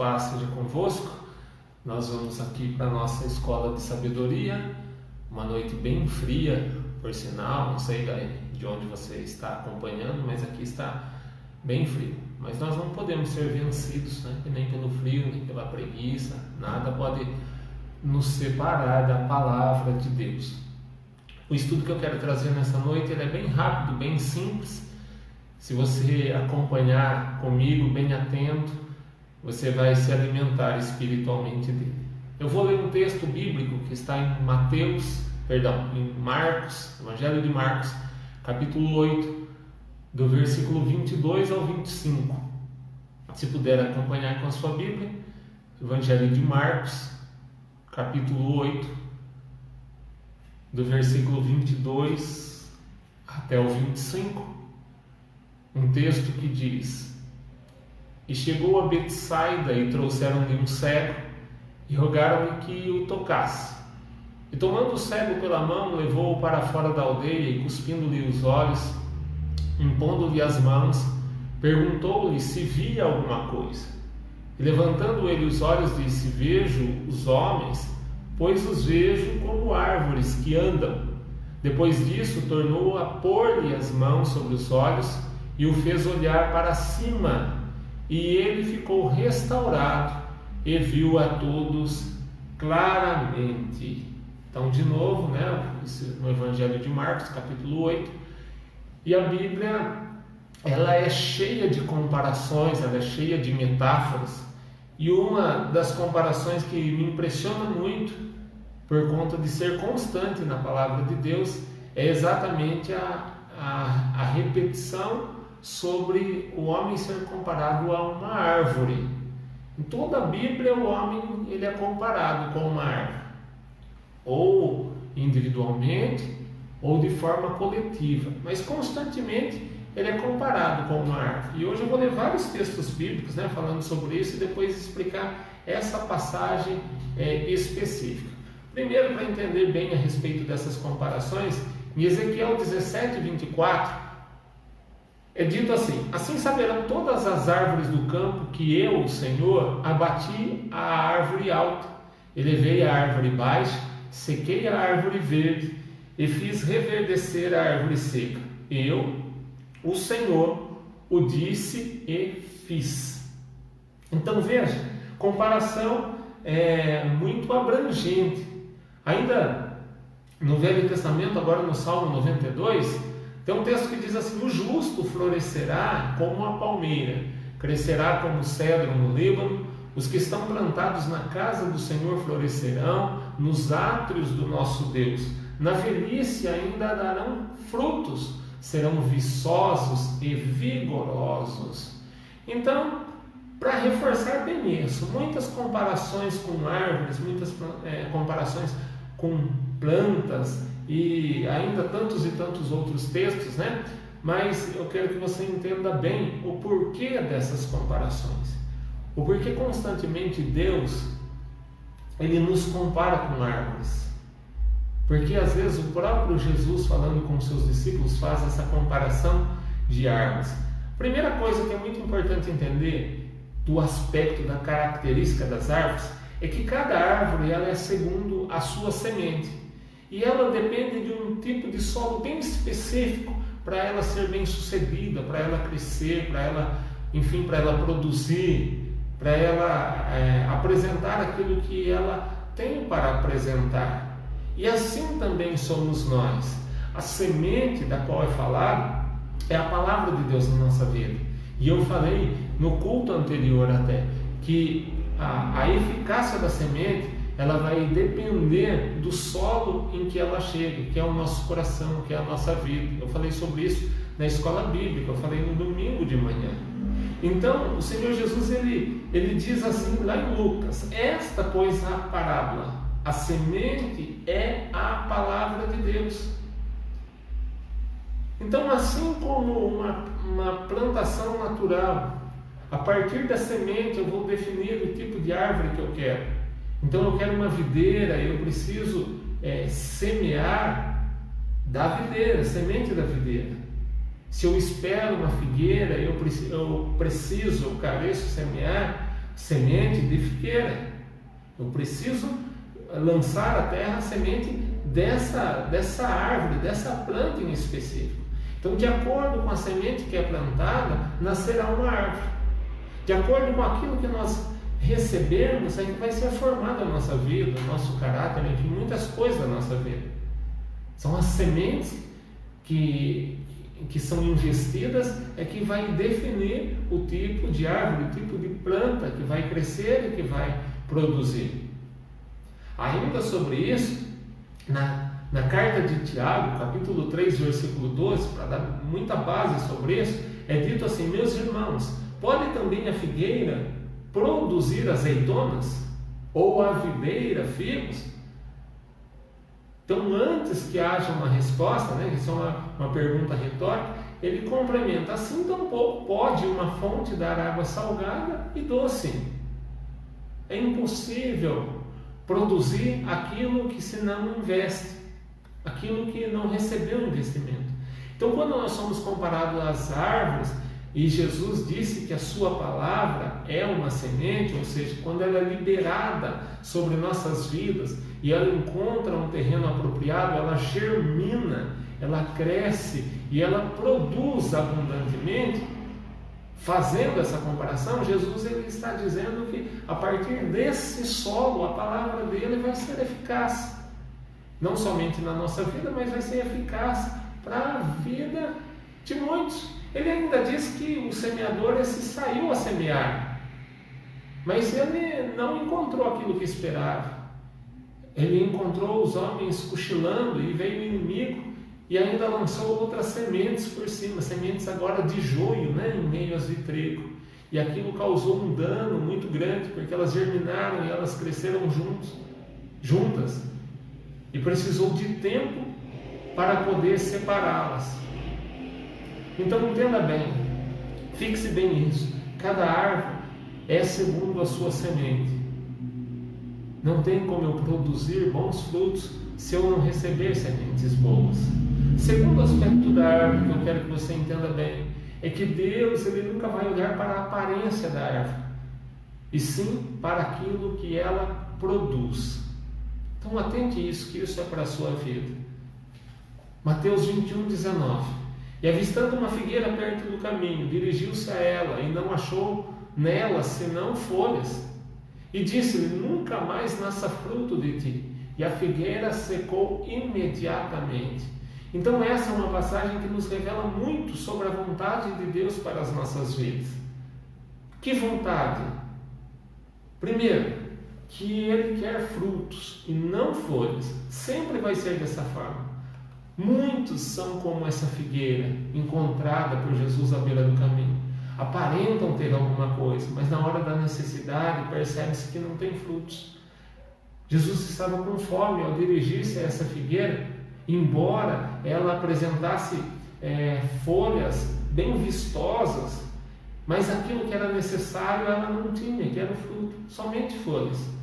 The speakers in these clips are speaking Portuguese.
paz seja convosco. Nós vamos aqui para a nossa escola de sabedoria, uma noite bem fria, por sinal, não sei de onde você está acompanhando, mas aqui está bem frio. Mas nós não podemos ser vencidos, né? Nem pelo frio, nem pela preguiça, nada pode nos separar da palavra de Deus. O estudo que eu quero trazer nessa noite ele é bem rápido, bem simples. Se você acompanhar comigo, bem atento, você vai se alimentar espiritualmente dele. Eu vou ler um texto bíblico que está em em Marcos, Evangelho de Marcos, capítulo 8, do versículo 22 ao 25. Se puder acompanhar com a sua Bíblia, Evangelho de Marcos, capítulo 8, do versículo 22 até o 25. Um texto que diz: E chegou a Betsaida e trouxeram-lhe um cego e rogaram-lhe que o tocasse. E tomando o cego pela mão, levou-o para fora da aldeia e cuspindo-lhe os olhos, impondo-lhe as mãos, perguntou-lhe se via alguma coisa. E levantando ele os olhos, disse: Vejo os homens, pois os vejo como árvores que andam. Depois disso, tornou a pôr-lhe as mãos sobre os olhos e o fez olhar para cima, e ele ficou restaurado e viu a todos claramente. Então, de novo, no Evangelho de Marcos, capítulo 8, e a Bíblia, ela é cheia de comparações, ela é cheia de metáforas, e uma das comparações que me impressiona muito, por conta de ser constante na palavra de Deus, é exatamente a repetição sobre o homem ser comparado a uma árvore. Em toda a Bíblia, o homem ele é comparado com uma árvore, ou individualmente, ou de forma coletiva, mas constantemente ele é comparado com uma árvore. E hoje eu vou ler vários textos bíblicos, falando sobre isso, e depois explicar essa passagem específica. Primeiro, para entender bem a respeito dessas comparações, em Ezequiel 17, 24, é dito assim: Assim saberão todas as árvores do campo que eu, o Senhor, abati a árvore alta, elevei a árvore baixa, sequei a árvore verde e fiz reverdecer a árvore seca. Eu, o Senhor, o disse e fiz. Então veja, comparação muito abrangente. Ainda no Velho Testamento, agora no Salmo 92, tem um texto que diz assim: O justo florescerá como a palmeira, crescerá como o cedro no Líbano. Os que estão plantados na casa do Senhor florescerão nos átrios do nosso Deus. Na velhice ainda darão frutos, serão viçosos e vigorosos. Então, para reforçar bem isso, muitas comparações com árvores, muitas comparações com plantas e ainda tantos e tantos outros textos, Mas eu quero que você entenda bem o porquê dessas comparações. O porquê constantemente Deus ele nos compara com árvores. Porque às vezes o próprio Jesus, falando com seus discípulos, faz essa comparação de árvores. Primeira coisa que é muito importante entender do aspecto, da característica das árvores, é que cada árvore ela é segundo a sua semente. E ela depende de um tipo de solo bem específico para ela ser bem sucedida, para ela crescer, para ela produzir, para ela apresentar aquilo que ela tem para apresentar. E assim também somos nós. A semente da qual é falado é a palavra de Deus na nossa vida. E eu falei no culto anterior até que a eficácia da semente ela vai depender do solo em que ela chega, que é o nosso coração, que é a nossa vida. Eu falei sobre isso na escola bíblica, eu falei no domingo de manhã. Então, o Senhor Jesus, ele diz assim lá em Lucas: Esta, pois, a parábola, a semente é a palavra de Deus. Então, assim como uma plantação natural, a partir da semente eu vou definir o tipo de árvore que eu quero. Então, eu quero uma videira, eu preciso semear da videira, semente da videira. Se eu espero uma figueira, eu careço semear semente de figueira. Eu preciso lançar à terra a semente dessa árvore, dessa planta em específico. Então, de acordo com a semente que é plantada, nascerá uma árvore. De acordo com aquilo que nós recebermos, é que vai ser formada a nossa vida, o nosso caráter, enfim, muitas coisas da nossa vida. São as sementes que são investidas, é que vai definir o tipo de árvore, o tipo de planta que vai crescer e que vai produzir. Ainda sobre isso, na carta de Tiago, capítulo 3, versículo 12, para dar muita base sobre isso, é dito assim: meus irmãos, pode também a figueira produzir azeitonas? Ou a videira figos? Então, antes que haja uma resposta, né, que isso é uma pergunta retórica, ele complementa: assim tampouco pode uma fonte dar água salgada e doce. É impossível produzir aquilo que se não investe, aquilo que não recebeu investimento. Então, quando nós somos comparados às árvores, e Jesus disse que a sua palavra é uma semente, ou seja, quando ela é liberada sobre nossas vidas e ela encontra um terreno apropriado, ela germina, ela cresce e ela produz abundantemente. Fazendo essa comparação, Jesus ele está dizendo que a partir desse solo, a palavra dele vai ser eficaz. Não somente na nossa vida, mas vai ser eficaz para a vida de muitos. Ele ainda diz que o semeador esse saiu a semear, mas ele não encontrou aquilo que esperava. Ele encontrou os homens cochilando e veio o inimigo e ainda lançou outras sementes por cima, sementes agora de joio, né, em meio às de trigo. E aquilo causou um dano muito grande, porque elas germinaram e elas cresceram juntas. E precisou de tempo para poder separá-las. Então entenda bem, fixe bem isso. Cada árvore é segundo a sua semente. Não tem como eu produzir bons frutos se eu não receber sementes boas. Segundo aspecto da árvore que eu quero que você entenda bem, é que Deus ele nunca vai olhar para a aparência da árvore, e sim para aquilo que ela produz. Então atente isso, que isso é para a sua vida. Mateus 21, 19. E avistando uma figueira perto do caminho, dirigiu-se a ela e não achou nela senão folhas. E disse-lhe: nunca mais nasça fruto de ti. E a figueira secou imediatamente. Então essa é uma passagem que nos revela muito sobre a vontade de Deus para as nossas vidas. Que vontade? Primeiro, que Ele quer frutos e não folhas. Sempre vai ser dessa forma. Muitos são como essa figueira encontrada por Jesus à beira do caminho. Aparentam ter alguma coisa, mas na hora da necessidade percebe-se que não tem frutos. Jesus estava com fome ao dirigir-se a essa figueira, embora ela apresentasse folhas bem vistosas, mas aquilo que era necessário ela não tinha, que era o fruto, somente folhas.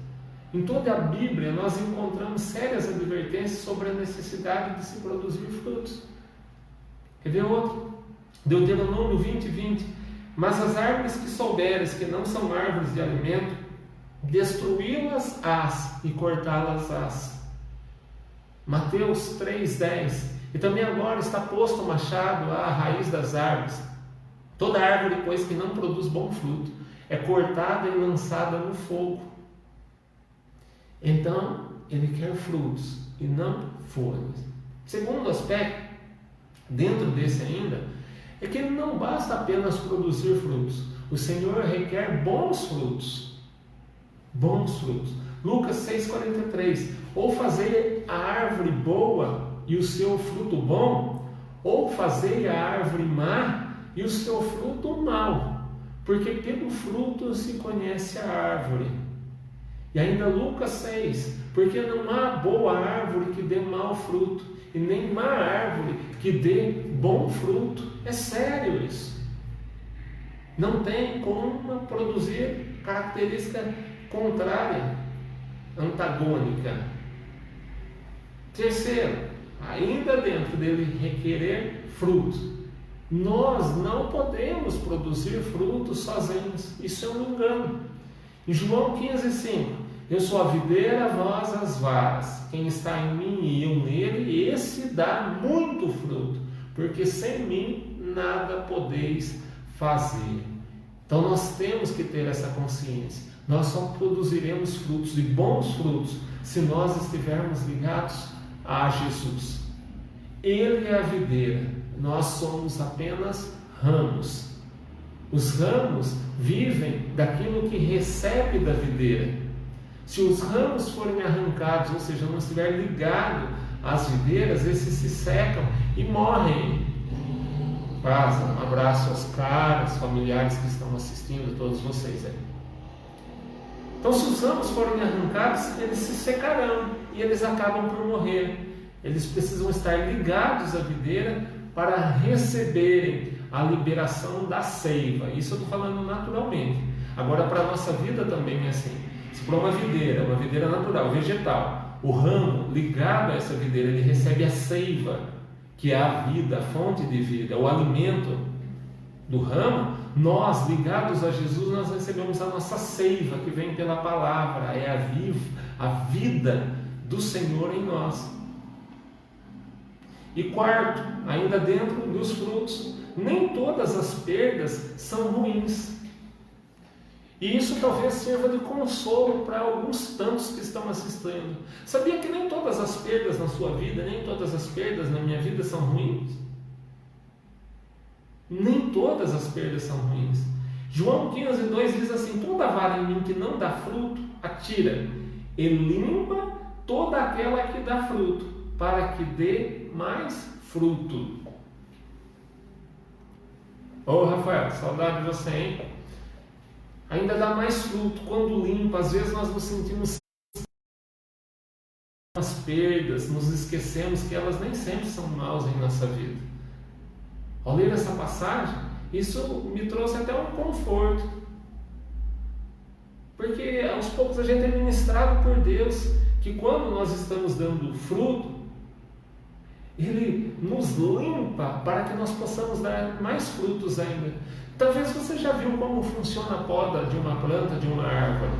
Em toda a Bíblia nós encontramos sérias advertências sobre a necessidade de se produzir frutos. Quer ver outro? Deuteronômio 20, 20. Mas as árvores que souberes que não são árvores de alimento, destruí-las-ás e cortá-las-ás. Mateus 3, 10. E também agora está posto o machado à raiz das árvores. Toda árvore, pois, que não produz bom fruto, é cortada e lançada no fogo. Então, ele quer frutos e não folhas. Segundo aspecto, dentro desse ainda, é que ele não basta apenas produzir frutos. O Senhor requer bons frutos. Bons frutos. Lucas 6,43. Ou fazei a árvore boa e o seu fruto bom, ou fazei a árvore má e o seu fruto mau. Porque pelo fruto se conhece a árvore. E ainda Lucas 6, porque não há boa árvore que dê mau fruto, e nem má árvore que dê bom fruto. É sério isso. Não tem como produzir característica contrária, antagônica. Terceiro, ainda dentro dele requerer frutos. Nós não podemos produzir frutos sozinhos. Isso é um engano. Em João 15,5, eu sou a videira, vós as varas. Quem está em mim e eu nele, esse dá muito fruto, porque sem mim nada podeis fazer. Então nós temos que ter essa consciência. Nós só produziremos frutos, e bons frutos, se nós estivermos ligados a Jesus. Ele é a videira, nós somos apenas ramos. Os ramos vivem daquilo que recebe da videira. Se os ramos forem arrancados, ou seja, não estiver ligado às videiras, esses se secam e morrem. Paz, um abraço aos caros, familiares que estão assistindo, todos vocês aí. Então, se os ramos forem arrancados, eles se secarão e eles acabam por morrer. Eles precisam estar ligados à videira para receberem a liberação da seiva. Isso eu estou falando naturalmente. Agora, para a nossa vida também é assim. Se for uma videira natural, vegetal, o ramo ligado a essa videira, ele recebe a seiva, que é a vida, a fonte de vida, o alimento do ramo. Nós, ligados a Jesus, nós recebemos a nossa seiva, que vem pela palavra, é a vida do Senhor em nós. E quarto, ainda dentro dos frutos, nem todas as perdas são ruins. E isso talvez sirva de consolo para alguns tantos que estão assistindo. Sabia que nem todas as perdas na sua vida, nem todas as perdas na minha vida são ruins? Nem todas as perdas são ruins. João 15,2 diz assim: toda vara em mim que não dá fruto, atira, e limpa toda aquela que dá fruto, para que dê mais fruto. Ô Rafael, saudade de você, hein? Ainda dá mais fruto quando limpa. Às vezes nós nos sentimos as perdas, nos esquecemos que elas nem sempre são maus em nossa vida. Ao ler essa passagem, isso me trouxe até um conforto, porque aos poucos a gente é ministrado por Deus, que quando nós estamos dando fruto, Ele nos limpa para que nós possamos dar mais frutos ainda. Talvez você já viu como funciona a poda de uma planta, de uma árvore.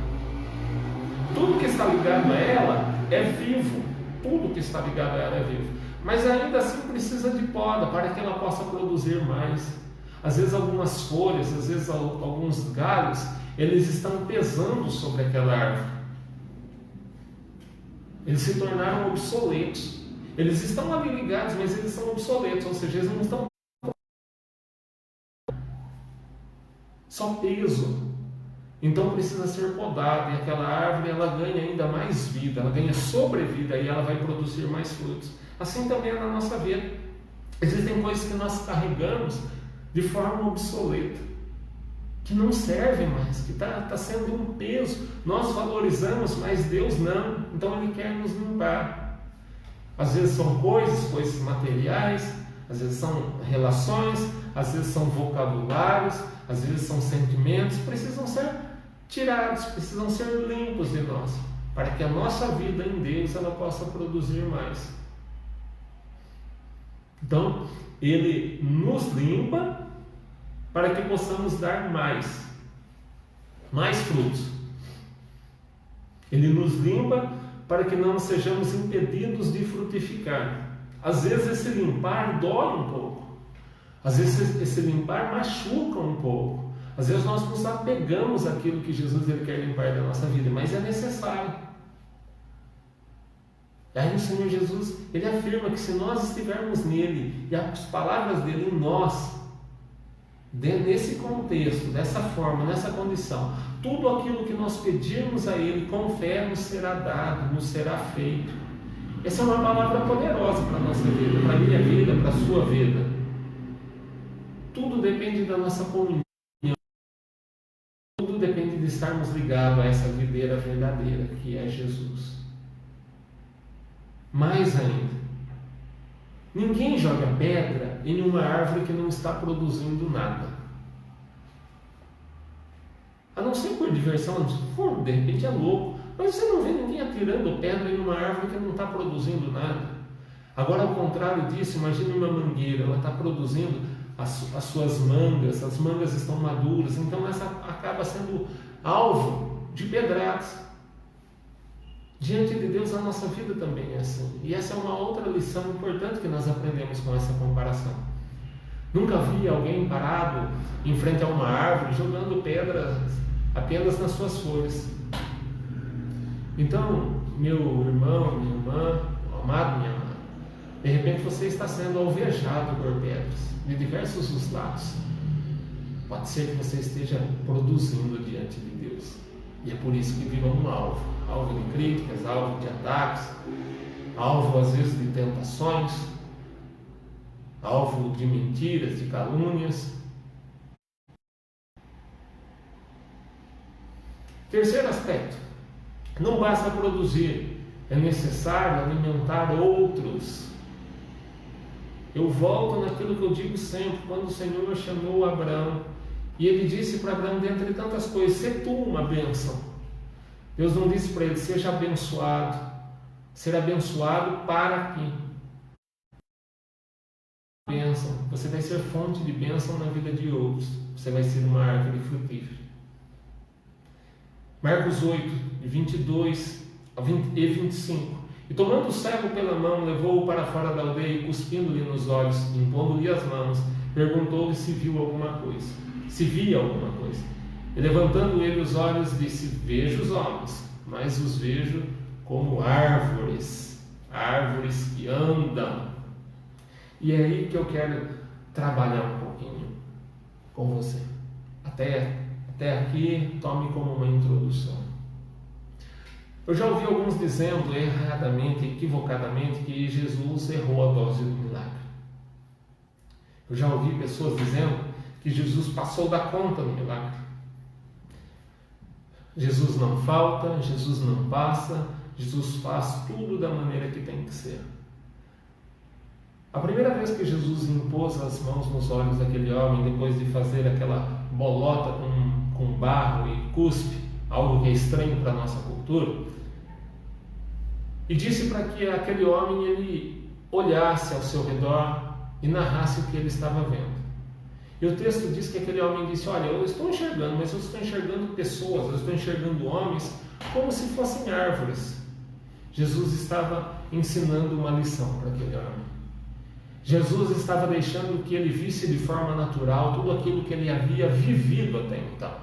Tudo que está ligado a ela é vivo. Tudo que está ligado a ela é vivo. Mas ainda assim precisa de poda para que ela possa produzir mais. Às vezes algumas folhas, às vezes alguns galhos, eles estão pesando sobre aquela árvore. Eles se tornaram obsoletos. Eles estão ali ligados, mas eles são obsoletos, ou seja, eles não estão só peso. Então precisa ser podado, e aquela árvore ela ganha ainda mais vida, ela ganha sobrevida e ela vai produzir mais frutos. Assim também é na nossa vida. Existem coisas que nós carregamos de forma obsoleta, que não servem mais, que está sendo um peso. Nós valorizamos, mas Deus não. Então Ele quer nos limpar. Às vezes são coisas materiais, às vezes são relações, às vezes são vocabulários, às vezes são sentimentos, precisam ser tirados, precisam ser limpos de nós, para que a nossa vida em Deus ela possa produzir mais. Então, Ele nos limpa para que possamos dar mais frutos. Ele nos limpa para que não sejamos impedidos de frutificar. Às vezes esse limpar dói um pouco. Às vezes esse limpar machuca um pouco. Às vezes nós nos apegamos àquilo que Jesus ele quer limpar da nossa vida, mas é necessário. Aí o Senhor Jesus, Ele afirma que se nós estivermos nele e as palavras dele em nós, nesse contexto, dessa forma, nessa condição, tudo aquilo que nós pedirmos a Ele com fé nos será dado, nos será feito. Essa é uma palavra poderosa para a nossa vida, para a minha vida, para a sua vida. Tudo depende da nossa comunhão. Tudo depende de estarmos ligados a essa videira verdadeira que é Jesus. Mais ainda, ninguém joga pedra em uma árvore que não está produzindo nada. A não ser por diversão, de repente é louco, mas você não vê ninguém atirando pedra em uma árvore que não está produzindo nada. Agora, ao contrário disso, imagine uma mangueira, ela está produzindo as suas mangas, as mangas estão maduras, então essa acaba sendo alvo de pedradas. Diante de Deus, a nossa vida também é assim. E essa é uma outra lição importante que nós aprendemos com essa comparação. Nunca vi alguém parado em frente a uma árvore jogando pedras apenas nas suas folhas. Então, meu irmão, minha irmã, meu amado, minha amada, de repente você está sendo alvejado por pedras de diversos os lados. Pode ser que você esteja produzindo diante de Deus. E é por isso que virou um alvo de críticas, alvo de ataques, alvo às vezes de tentações, alvo de mentiras, de calúnias. Terceiro aspecto, não basta produzir, é necessário alimentar outros. Eu volto naquilo que eu digo sempre, quando o Senhor chamou Abraão, e ele disse para Abraão, dentre tantas coisas, sê tu uma bênção. Deus não disse para ele, seja abençoado, ser abençoado para quê? Bênção. Você vai ser fonte de bênção na vida de outros. Você vai ser uma árvore frutífera. Marcos 8, 22 e 25. E tomando o cego pela mão, levou-o para fora da aldeia e cuspindo-lhe nos olhos, impondo-lhe as mãos, perguntou-lhe se via alguma coisa. E levantando ele os olhos, disse, vejo os homens, mas os vejo como árvores que andam. E é aí que eu quero trabalhar um pouquinho com você. Até aqui, tome como uma introdução. Eu já ouvi alguns dizendo erradamente, equivocadamente, que Jesus errou a dose do milagre. Eu já ouvi pessoas dizendo que Jesus passou da conta no milagre. Jesus não falta, Jesus não passa, Jesus faz tudo da maneira que tem que ser. A primeira vez que Jesus impôs as mãos nos olhos daquele homem, depois de fazer aquela bolota com barro e cuspe, algo que é estranho para a nossa cultura, e disse para que aquele homem ele olhasse ao seu redor e narrasse o que ele estava vendo. E o texto diz que aquele homem disse, olha, eu estou enxergando, mas eu estou enxergando pessoas, eu estou enxergando homens como se fossem árvores. Jesus estava ensinando uma lição para aquele homem. Jesus estava deixando que ele visse de forma natural tudo aquilo que ele havia vivido até então.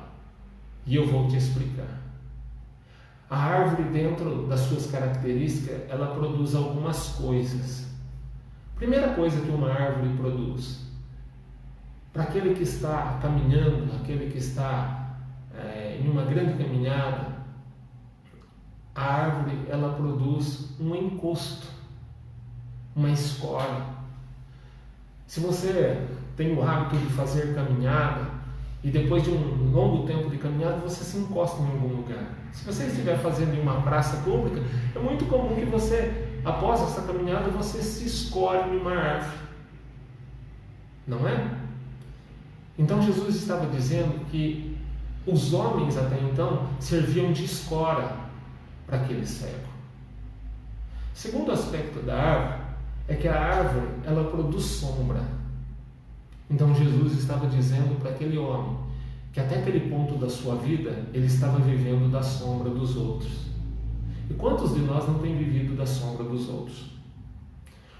E eu vou te explicar. A árvore, dentro das suas características, ela produz algumas coisas. Primeira coisa que uma árvore produz, para aquele que está caminhando, aquele que está em uma grande caminhada, a árvore ela produz um encosto, uma escora. Se você tem o hábito de fazer caminhada e depois de um longo tempo de caminhada você se encosta em algum lugar, se você estiver fazendo em uma praça pública, é muito comum que você, após essa caminhada, você se escore em uma árvore, não é? Então Jesus estava dizendo que os homens até então serviam de escora para aquele cego. Segundo aspecto da árvore é que a árvore ela produz sombra. Então Jesus estava dizendo para aquele homem que até aquele ponto da sua vida ele estava vivendo da sombra dos outros. E quantos de nós não têm vivido da sombra dos outros?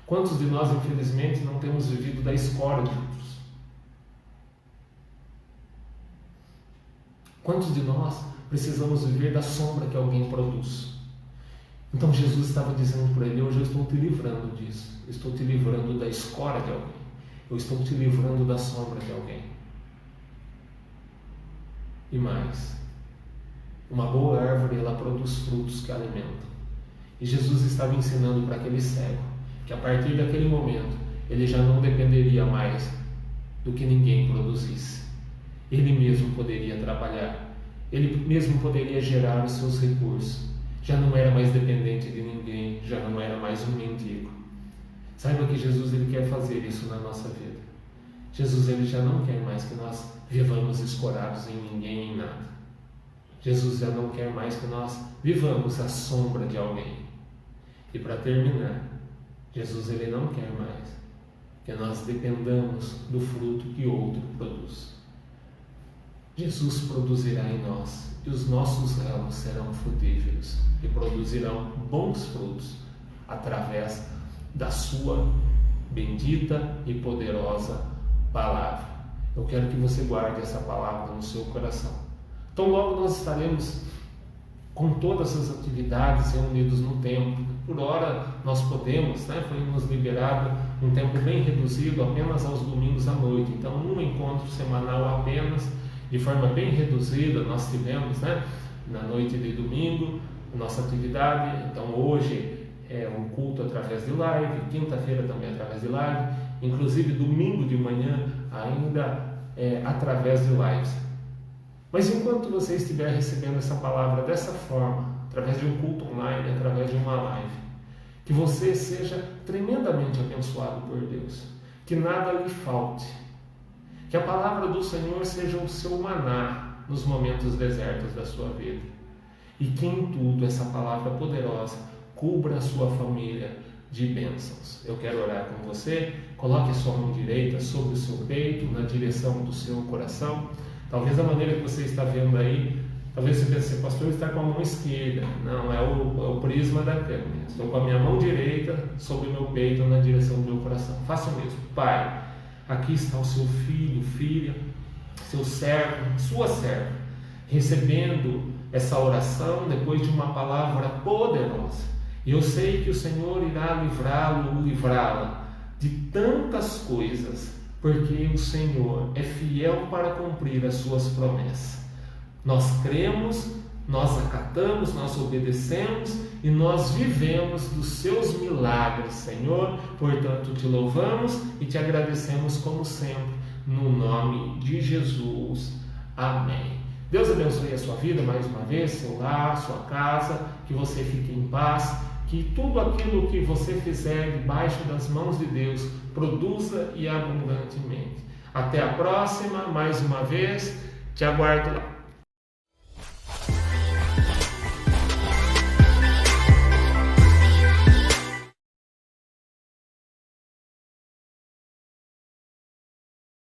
Quantos de nós, infelizmente, não temos vivido da escora de outros? Quantos de nós precisamos viver da sombra que alguém produz? Então Jesus estava dizendo para ele, hoje eu estou te livrando disso. Eu estou te livrando da escora de alguém. Eu estou te livrando da sombra de alguém. E mais, uma boa árvore ela produz frutos que alimentam. E Jesus estava ensinando para aquele cego que a partir daquele momento ele já não dependeria mais do que ninguém produzisse. Ele mesmo poderia trabalhar, ele mesmo poderia gerar os seus recursos. Já não era mais dependente de ninguém, já não era mais um mendigo. Saiba que Jesus ele quer fazer isso na nossa vida. Jesus ele já não quer mais que nós vivamos escorados em ninguém e em nada. Jesus já não quer mais que nós vivamos à sombra de alguém. E para terminar, Jesus ele não quer mais que nós dependamos do fruto que outro produz. Jesus produzirá em nós e os nossos ramos serão frutíferos e produzirão bons frutos através da sua bendita e poderosa palavra. Eu quero que você guarde essa palavra no seu coração. Então logo nós estaremos com todas as atividades reunidos no templo. Por hora nós podemos, foi nos liberado um tempo bem reduzido, apenas aos domingos à noite. Então um encontro semanal apenas, de forma bem reduzida, nós tivemos, na noite de domingo, nossa atividade. Então hoje é um culto através de live, quinta-feira também através de live, inclusive domingo de manhã ainda através de lives. Mas enquanto você estiver recebendo essa palavra dessa forma, através de um culto online, através de uma live, que você seja tremendamente abençoado por Deus, que nada lhe falte, que a palavra do Senhor seja o seu maná nos momentos desertos da sua vida, e que em tudo essa palavra poderosa cubra a sua família de bênçãos. Eu quero orar com você. Coloque a sua mão direita sobre o seu peito, na direção do seu coração. Talvez a maneira que você está vendo aí, talvez você pense, pastor, está com a mão esquerda. Não, é o prisma da câmera. Estou com a minha mão direita sobre o meu peito, na direção do meu coração. Faça o mesmo. Pai, aqui está o seu filho, filha, seu servo, sua serva, recebendo essa oração depois de uma palavra poderosa. E eu sei que o Senhor irá livrá-lo ou livrá-la de tantas coisas, porque o Senhor é fiel para cumprir as suas promessas. Nós cremos, nós acatamos, nós obedecemos e nós vivemos dos seus milagres, Senhor. Portanto, te louvamos e te agradecemos como sempre, no nome de Jesus. Amém. Deus abençoe a sua vida mais uma vez, seu lar, sua casa, que você fique em paz, que tudo aquilo que você fizer debaixo das mãos de Deus produza e abundantemente. Até a próxima, mais uma vez, te aguardo lá.